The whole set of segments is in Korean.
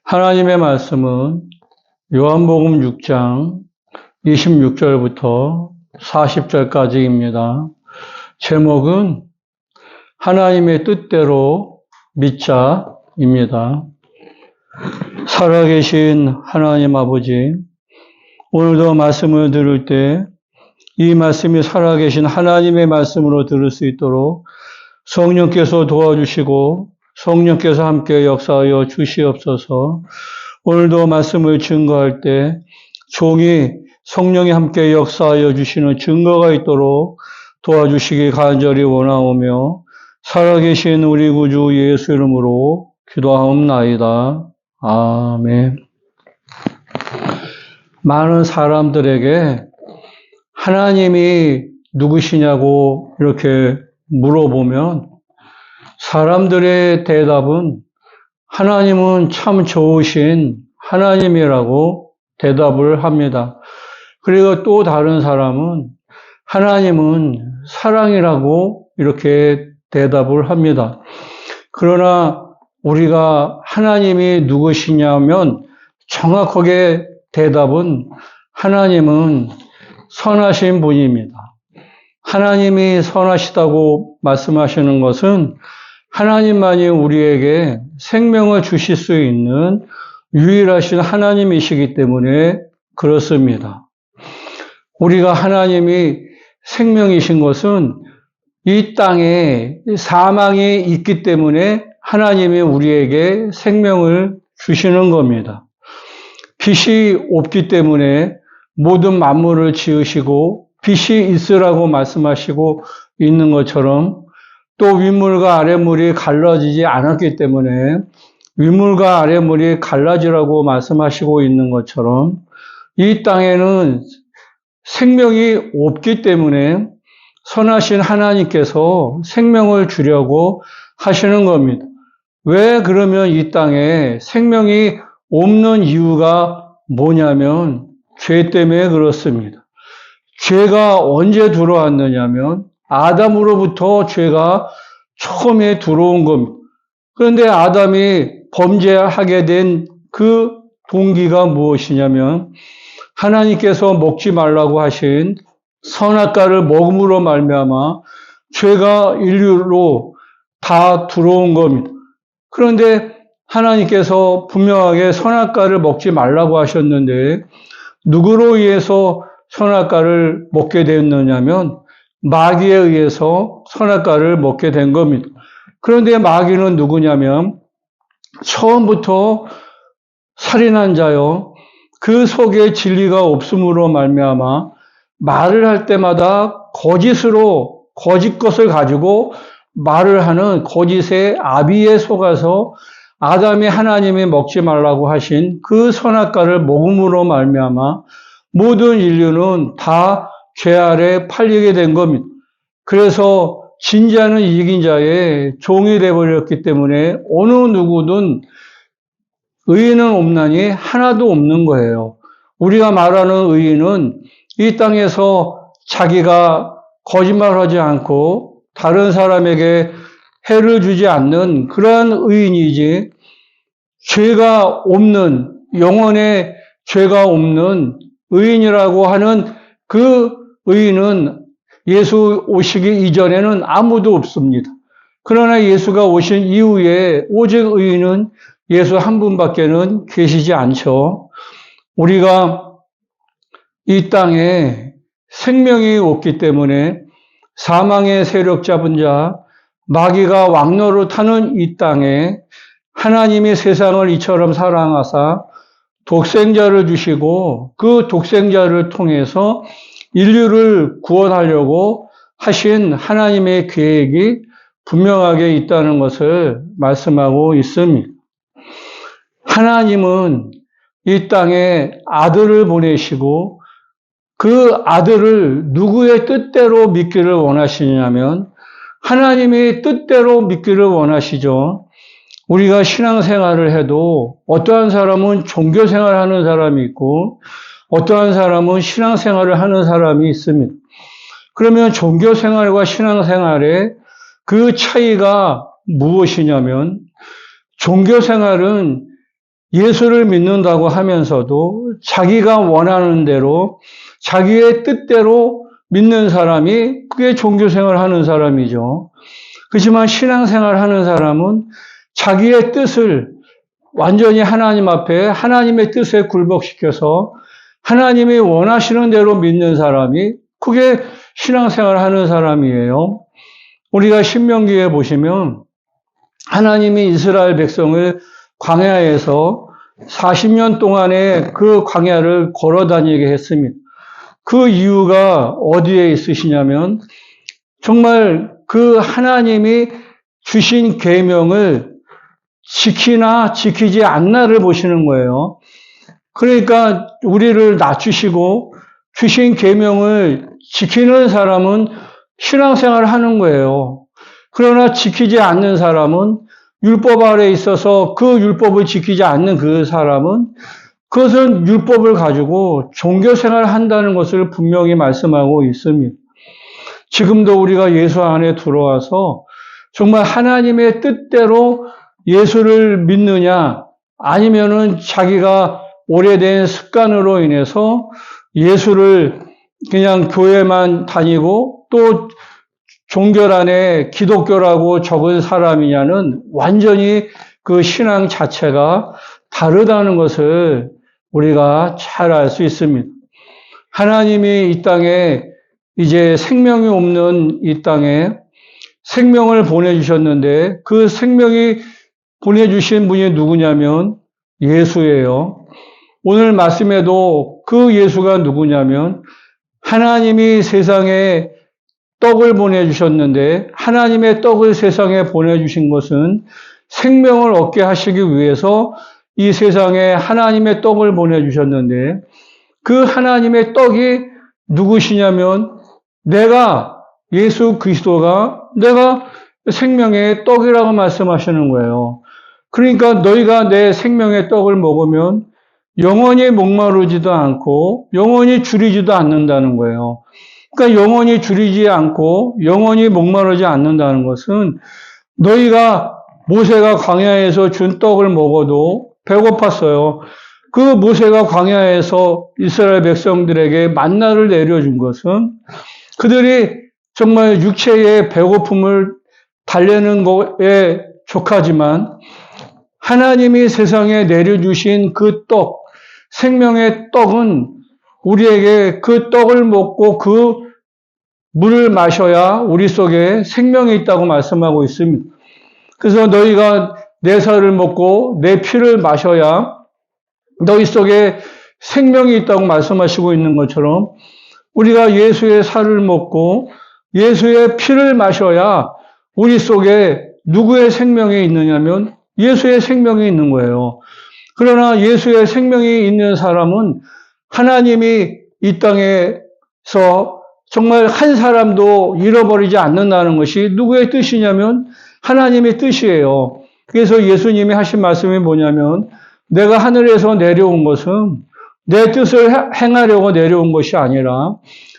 하나님의 말씀은 요한복음 6장 26절부터 40절까지입니다. 제목은 하나님의 뜻대로 믿자입니다. 살아계신 하나님 아버지, 오늘도 말씀을 들을 때 이 말씀이 살아계신 하나님의 말씀으로 들을 수 있도록 성령께서 도와주시고 성령께서 함께 역사하여 주시옵소서. 오늘도 말씀을 증거할 때 종이 성령이 함께 역사하여 주시는 증거가 있도록 도와주시기 간절히 원하오며 살아계신 우리 구주 예수 이름으로 기도하옵나이다. 아멘. 많은 사람들에게 하나님이 누구시냐고 이렇게 물어보면 사람들의 대답은 하나님은 참 좋으신 하나님이라고 대답을 합니다. 그리고 또 다른 사람은 하나님은 사랑이라고 이렇게 대답을 합니다. 그러나 우리가 하나님이 누구시냐면 정확하게 대답은 하나님은 선하신 분입니다. 하나님이 선하시다고 말씀하시는 것은 하나님만이 우리에게 생명을 주실 수 있는 유일하신 하나님이시기 때문에 그렇습니다. 우리가 하나님이 생명이신 것은 이 땅에 사망이 있기 때문에 하나님이 우리에게 생명을 주시는 겁니다. 빛이 없기 때문에 모든 만물을 지으시고 빛이 있으라고 말씀하시고 있는 것처럼 또 윗물과 아랫물이 갈라지지 않았기 때문에 윗물과 아랫물이 갈라지라고 말씀하시고 있는 것처럼 이 땅에는 생명이 없기 때문에 선하신 하나님께서 생명을 주려고 하시는 겁니다. 왜 그러면 이 땅에 생명이 없는 이유가 뭐냐면 죄 때문에 그렇습니다. 죄가 언제 들어왔느냐면 아담으로부터 죄가 처음에 들어온 겁니다. 그런데 아담이 범죄하게 된 그 동기가 무엇이냐면 하나님께서 먹지 말라고 하신 선악과를 먹음으로 말미암아 죄가 인류로 다 들어온 겁니다. 그런데 하나님께서 분명하게 선악과를 먹지 말라고 하셨는데 누구로 의해서 선악과를 먹게 되었느냐면 마귀에 의해서 선악과를 먹게 된 겁니다. 그런데 마귀는 누구냐면 처음부터 살인한 자요. 그 속에 진리가 없음으로 말미암아 말을 할 때마다 거짓으로 거짓 것을 가지고 말을 하는 거짓의 아비에 속아서 아담이 하나님이 먹지 말라고 하신 그 선악과를 먹음으로 말미암아 모든 인류는 다 죄 아래 팔리게 된 겁니다. 그래서 진자는 이긴 자의 종이 되어버렸기 때문에 어느 누구든 의인은 없나니 하나도 없는 거예요. 우리가 말하는 의인은 이 땅에서 자기가 거짓말하지 않고 다른 사람에게 해를 주지 않는 그러한 의인이지 죄가 없는 영혼에 죄가 없는 의인이라고 하는 그 의인은 예수 오시기 이전에는 아무도 없습니다. 그러나 예수가 오신 이후에 오직 의인은 예수 한 분밖에는 계시지 않죠. 우리가 이 땅에 생명이 없기 때문에 사망의 세력 잡은 자, 마귀가 왕노릇하는 이 땅에 하나님이 세상을 이처럼 사랑하사 독생자를 주시고 그 독생자를 통해서 인류를 구원하려고 하신 하나님의 계획이 분명하게 있다는 것을 말씀하고 있습니다. 하나님은 이 땅에 아들을 보내시고 그 아들을 누구의 뜻대로 믿기를 원하시냐면 하나님의 뜻대로 믿기를 원하시죠. 우리가 신앙생활을 해도 어떠한 사람은 종교생활을 하는 사람이 있고 어떠한 사람은 신앙생활을 하는 사람이 있습니다. 그러면 종교생활과 신앙생활의 그 차이가 무엇이냐면 종교생활은 예수를 믿는다고 하면서도 자기가 원하는 대로 자기의 뜻대로 믿는 사람이 그게 종교생활을 하는 사람이죠. 그렇지만 신앙생활을 하는 사람은 자기의 뜻을 완전히 하나님 앞에 하나님의 뜻에 굴복시켜서 하나님이 원하시는 대로 믿는 사람이 그게 신앙생활을 하는 사람이에요. 우리가 신명기에 보시면 하나님이 이스라엘 백성을 광야에서 40년 동안의 그 광야를 걸어 다니게 했습니다. 그 이유가 어디에 있으시냐면 정말 그 하나님이 주신 계명을 지키나 지키지 않나를 보시는 거예요. 그러니까 우리를 낮추시고 주신 계명을 지키는 사람은 신앙생활을 하는 거예요. 그러나 지키지 않는 사람은 율법 아래에 있어서 그 율법을 지키지 않는 그 사람은 그것은 율법을 가지고 종교생활을 한다는 것을 분명히 말씀하고 있습니다. 지금도 우리가 예수 안에 들어와서 정말 하나님의 뜻대로 예수를 믿느냐 아니면은 자기가 오래된 습관으로 인해서 예수를 그냥 교회만 다니고 또 종교란에 기독교라고 적은 사람이냐는 완전히 그 신앙 자체가 다르다는 것을 우리가 잘 알 수 있습니다. 하나님이 이 땅에 이제 생명이 없는 이 땅에 생명을 보내주셨는데 그 생명이 보내주신 분이 누구냐면 예수예요. 오늘 말씀에도 그 예수가 누구냐면 하나님이 세상에 떡을 보내주셨는데 하나님의 떡을 세상에 보내주신 것은 생명을 얻게 하시기 위해서 이 세상에 하나님의 떡을 보내주셨는데 그 하나님의 떡이 누구시냐면 내가 예수 그리스도가 내가 생명의 떡이라고 말씀하시는 거예요. 그러니까 너희가 내 생명의 떡을 먹으면 영원히 목마르지도 않고 영원히 줄이지도 않는다는 거예요. 그러니까 영원히 줄이지 않고 영원히 목마르지 않는다는 것은 너희가 모세가 광야에서 준 떡을 먹어도 배고팠어요. 그 모세가 광야에서 이스라엘 백성들에게 만나를 내려준 것은 그들이 정말 육체의 배고픔을 달래는 것에 족하지만 하나님이 세상에 내려주신 그 떡, 생명의 떡은 우리에게 그 떡을 먹고 그 물을 마셔야 우리 속에 생명이 있다고 말씀하고 있습니다. 그래서 너희가 내 살을 먹고 내 피를 마셔야 너희 속에 생명이 있다고 말씀하시고 있는 것처럼 우리가 예수의 살을 먹고 예수의 피를 마셔야 우리 속에 누구의 생명이 있느냐면 예수의 생명이 있는 거예요. 그러나 예수의 생명이 있는 사람은 하나님이 이 땅에서 정말 한 사람도 잃어버리지 않는다는 것이 누구의 뜻이냐면 하나님의 뜻이에요. 그래서 예수님이 하신 말씀이 뭐냐면 내가 하늘에서 내려온 것은 내 뜻을 행하려고 내려온 것이 아니라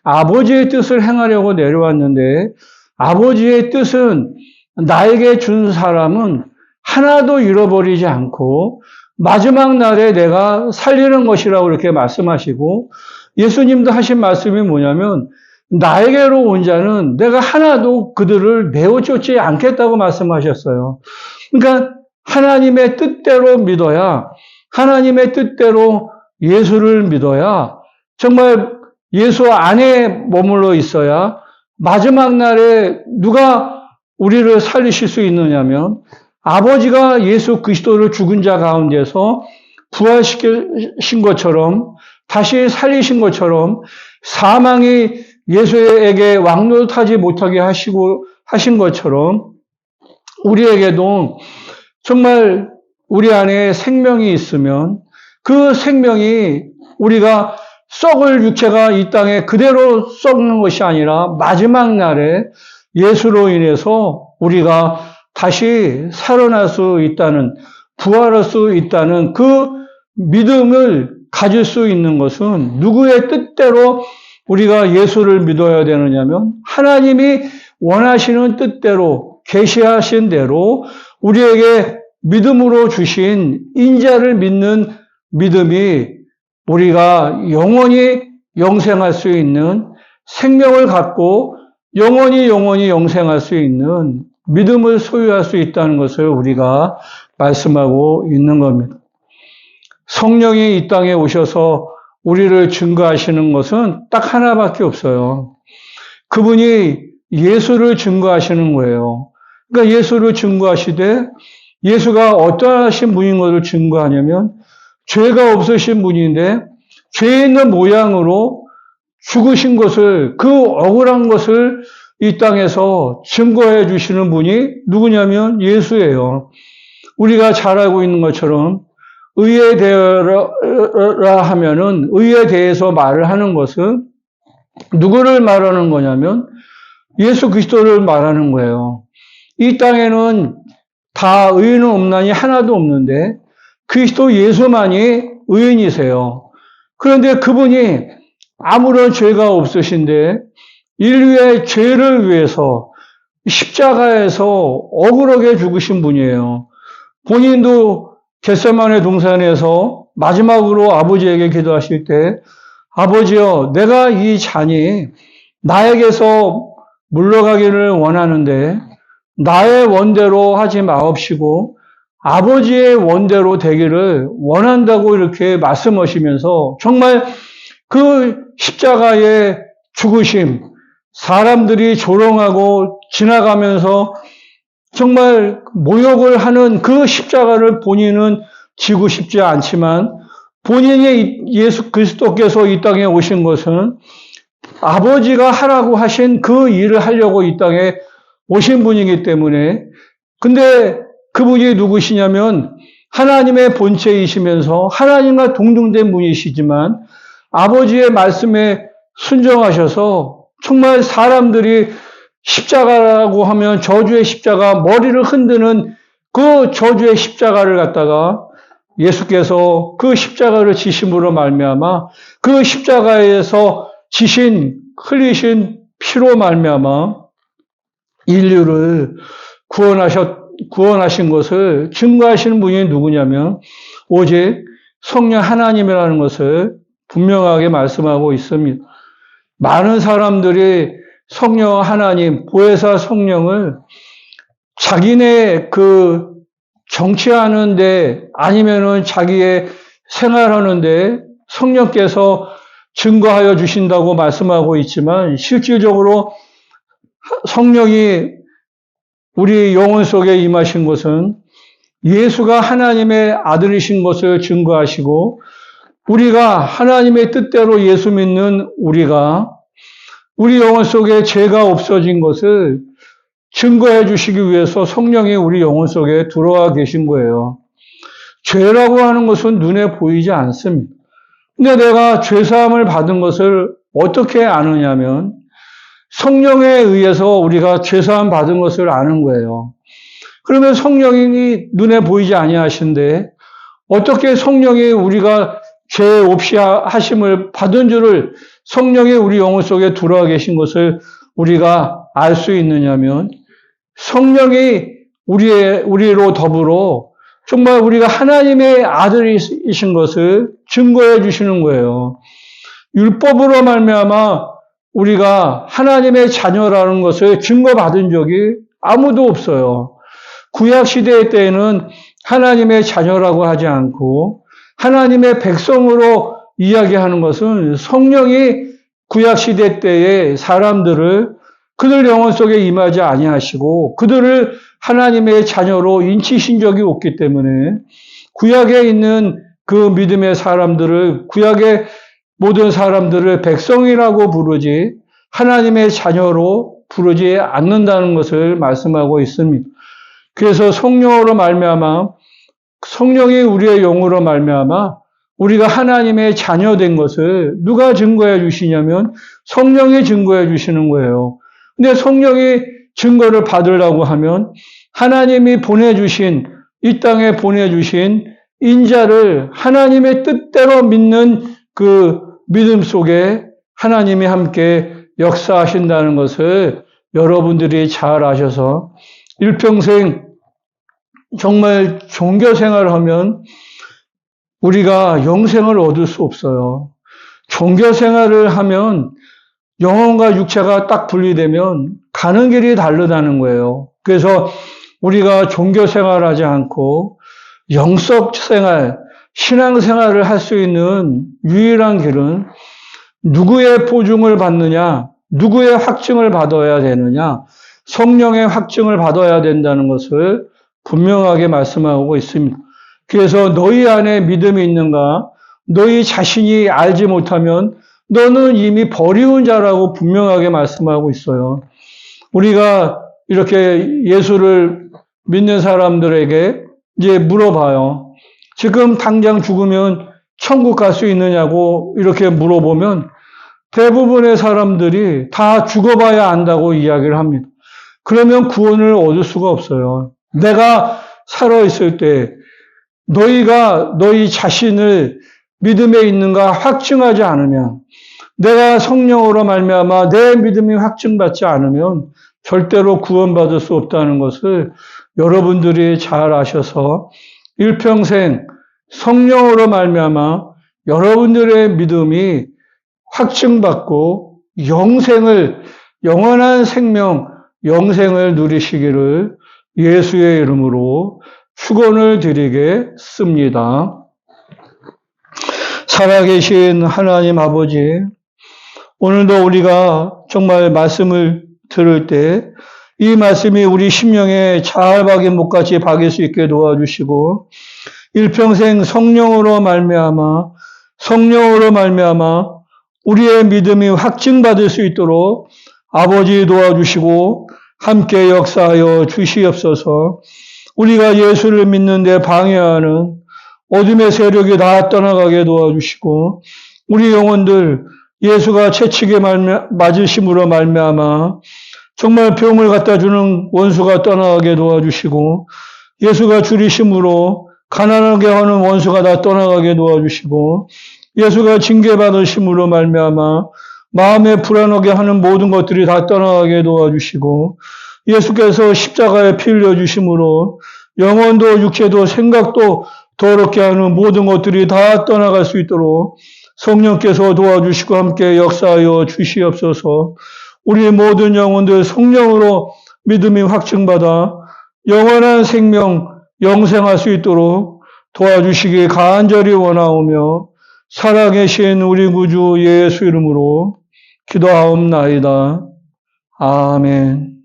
아버지의 뜻을 행하려고 내려왔는데 아버지의 뜻은 나에게 준 사람은 하나도 잃어버리지 않고 마지막 날에 내가 살리는 것이라고 이렇게 말씀하시고 예수님도 하신 말씀이 뭐냐면 나에게로 온 자는 내가 하나도 그들을 내어 쫓지 않겠다고 말씀하셨어요. 그러니까 하나님의 뜻대로 믿어야 하나님의 뜻대로 예수를 믿어야 정말 예수 안에 머물러 있어야 마지막 날에 누가 우리를 살리실 수 있느냐면 아버지가 예수 그리스도를 죽은 자 가운데서 부활시키신 것처럼 다시 살리신 것처럼 사망이 예수에게 왕노릇하지 못하게 하신 것처럼 우리에게도 정말 우리 안에 생명이 있으면 그 생명이 우리가 썩을 육체가 이 땅에 그대로 썩는 것이 아니라 마지막 날에 예수로 인해서 우리가 다시 살아날 수 있다는, 부활할 수 있다는 그 믿음을 가질 수 있는 것은 누구의 뜻대로 우리가 예수를 믿어야 되느냐면 하나님이 원하시는 뜻대로 계시하신 대로 우리에게 믿음으로 주신 인자를 믿는 믿음이 우리가 영원히 영생할 수 있는 생명을 갖고 영원히 영생할 수 있는 믿음을 소유할 수 있다는 것을 우리가 말씀하고 있는 겁니다. 성령이 이 땅에 오셔서 우리를 증거하시는 것은 딱 하나밖에 없어요. 그분이 예수를 증거하시는 거예요. 그러니까 예수를 증거하시되 예수가 어떠하신 분인 것을 증거하냐면 죄가 없으신 분인데 죄 있는 모양으로 죽으신 것을, 그 억울한 것을 이 땅에서 증거해 주시는 분이 누구냐면 예수예요. 우리가 잘 알고 있는 것처럼 의에 대하라 하면은 의에 대해서 말을 하는 것은 누구를 말하는 거냐면 예수 그리스도를 말하는 거예요. 이 땅에는 다 의인은 없나니 하나도 없는데 그리스도 예수만이 의인이세요. 그런데 그분이 아무런 죄가 없으신데 인류의 죄를 위해서 십자가에서 억울하게 죽으신 분이에요. 본인도 겟세마네 동산에서 마지막으로 아버지에게 기도하실 때 아버지여, 내가 이 잔이 나에게서 물러가기를 원하는데 나의 원대로 하지 마옵시고 아버지의 원대로 되기를 원한다고 이렇게 말씀하시면서 정말 그 십자가의 죽으심, 사람들이 조롱하고 지나가면서 정말 모욕을 하는 그 십자가를 본인은 지고 싶지 않지만 본인이 예수 그리스도께서 이 땅에 오신 것은 아버지가 하라고 하신 그 일을 하려고 이 땅에 오신 분이기 때문에, 근데 그분이 누구시냐면 하나님의 본체이시면서 하나님과 동등된 분이시지만 아버지의 말씀에 순종하셔서 정말 사람들이 십자가라고 하면 저주의 십자가, 머리를 흔드는 그 저주의 십자가를 갖다가 예수께서 그 십자가를 지심으로 말미암아 그 십자가에서 지신 흘리신 피로 말미암아 인류를 구원하신 것을 증거하시는 분이 누구냐면 오직 성령 하나님이라는 것을 분명하게 말씀하고 있습니다. 많은 사람들이 성령 하나님, 보혜사 성령을 자기네 그 정치하는데 아니면은 자기의 생활하는데 성령께서 증거하여 주신다고 말씀하고 있지만 실질적으로 성령이 우리 영혼 속에 임하신 것은 예수가 하나님의 아들이신 것을 증거하시고 우리가 하나님의 뜻대로 예수 믿는 우리가 우리 영혼 속에 죄가 없어진 것을 증거해 주시기 위해서 성령이 우리 영혼 속에 들어와 계신 거예요. 죄라고 하는 것은 눈에 보이지 않습니다. 근데 내가 죄사함을 받은 것을 어떻게 아느냐면 성령에 의해서 우리가 죄사함 받은 것을 아는 거예요. 그러면 성령이 눈에 보이지 아니하신데 어떻게 성령이 우리가 죄 없이 하심을 받은 줄을 성령이 우리 영혼 속에 들어와 계신 것을 우리가 알 수 있느냐면 성령이 우리로 더불어 정말 우리가 하나님의 아들이신 것을 증거해 주시는 거예요. 율법으로 말미암아 우리가 하나님의 자녀라는 것을 증거받은 적이 아무도 없어요. 구약 시대 때에는 하나님의 자녀라고 하지 않고 하나님의 백성으로 이야기하는 것은 성령이 구약 시대 때의 사람들을 그들 영혼 속에 임하지 아니하시고 그들을 하나님의 자녀로 인치신 적이 없기 때문에 구약에 있는 그 믿음의 사람들을, 구약의 모든 사람들을 백성이라고 부르지 하나님의 자녀로 부르지 않는다는 것을 말씀하고 있습니다. 그래서 성령으로 말미암아 성령이 우리의 영으로 말미암아 우리가 하나님의 자녀된 것을 누가 증거해 주시냐면 성령이 증거해 주시는 거예요. 근데 성령이 증거를 받으려고 하면 하나님이 보내주신, 이 땅에 보내주신 인자를 하나님의 뜻대로 믿는 그 믿음 속에 하나님이 함께 역사하신다는 것을 여러분들이 잘 아셔서 일평생 정말 종교 생활을 하면 우리가 영생을 얻을 수 없어요. 종교 생활을 하면 영혼과 육체가 딱 분리되면 가는 길이 다르다는 거예요. 그래서 우리가 종교 생활을 하지 않고 영적 생활, 신앙 생활을 할 수 있는 유일한 길은 누구의 보증을 받느냐, 누구의 확증을 받아야 되느냐, 성령의 확증을 받아야 된다는 것을 분명하게 말씀하고 있습니다. 그래서 너희 안에 믿음이 있는가, 너희 자신이 알지 못하면 너는 이미 버리운 자라고 분명하게 말씀하고 있어요. 우리가 이렇게 예수를 믿는 사람들에게 이제 물어봐요. 지금 당장 죽으면 천국 갈 수 있느냐고 이렇게 물어보면 대부분의 사람들이 다 죽어봐야 안다고 이야기를 합니다. 그러면 구원을 얻을 수가 없어요. 내가 살아있을 때 너희가 너희 자신을 믿음에 있는가 확증하지 않으면, 내가 성령으로 말미암아 내 믿음이 확증받지 않으면 절대로 구원받을 수 없다는 것을 여러분들이 잘 아셔서 일평생 성령으로 말미암아 여러분들의 믿음이 확증받고 영생을, 영원한 생명, 영생을 누리시기를 예수의 이름으로 축원을 드리겠습니다. 살아계신 하나님 아버지, 오늘도 우리가 정말 말씀을 들을 때 이 말씀이 우리 심령에 잘 박인 못같이 박일 수 있게 도와주시고 일평생 성령으로 말미암아 우리의 믿음이 확증받을 수 있도록 아버지 도와주시고 함께 역사하여 주시옵소서. 우리가 예수를 믿는 데 방해하는 어둠의 세력이 다 떠나가게 도와주시고 우리 영혼들 예수가 채찍에 맞으심으로 말미암아 정말 병을 갖다 주는 원수가 떠나가게 도와주시고 예수가 줄이심으로 가난하게 하는 원수가 다 떠나가게 도와주시고 예수가 징계받으심으로 말미암아 마음에 불안하게 하는 모든 것들이 다 떠나가게 도와주시고 예수께서 십자가에 피 흘려주심으로 영혼도 육체도 생각도 더럽게 하는 모든 것들이 다 떠나갈 수 있도록 성령께서 도와주시고 함께 역사하여 주시옵소서. 우리 모든 영혼들 성령으로 믿음이 확증받아 영원한 생명, 영생할 수 있도록 도와주시기 간절히 원하오며 살아계신 우리 구주 예수 이름으로 기도하옵나이다. 아멘.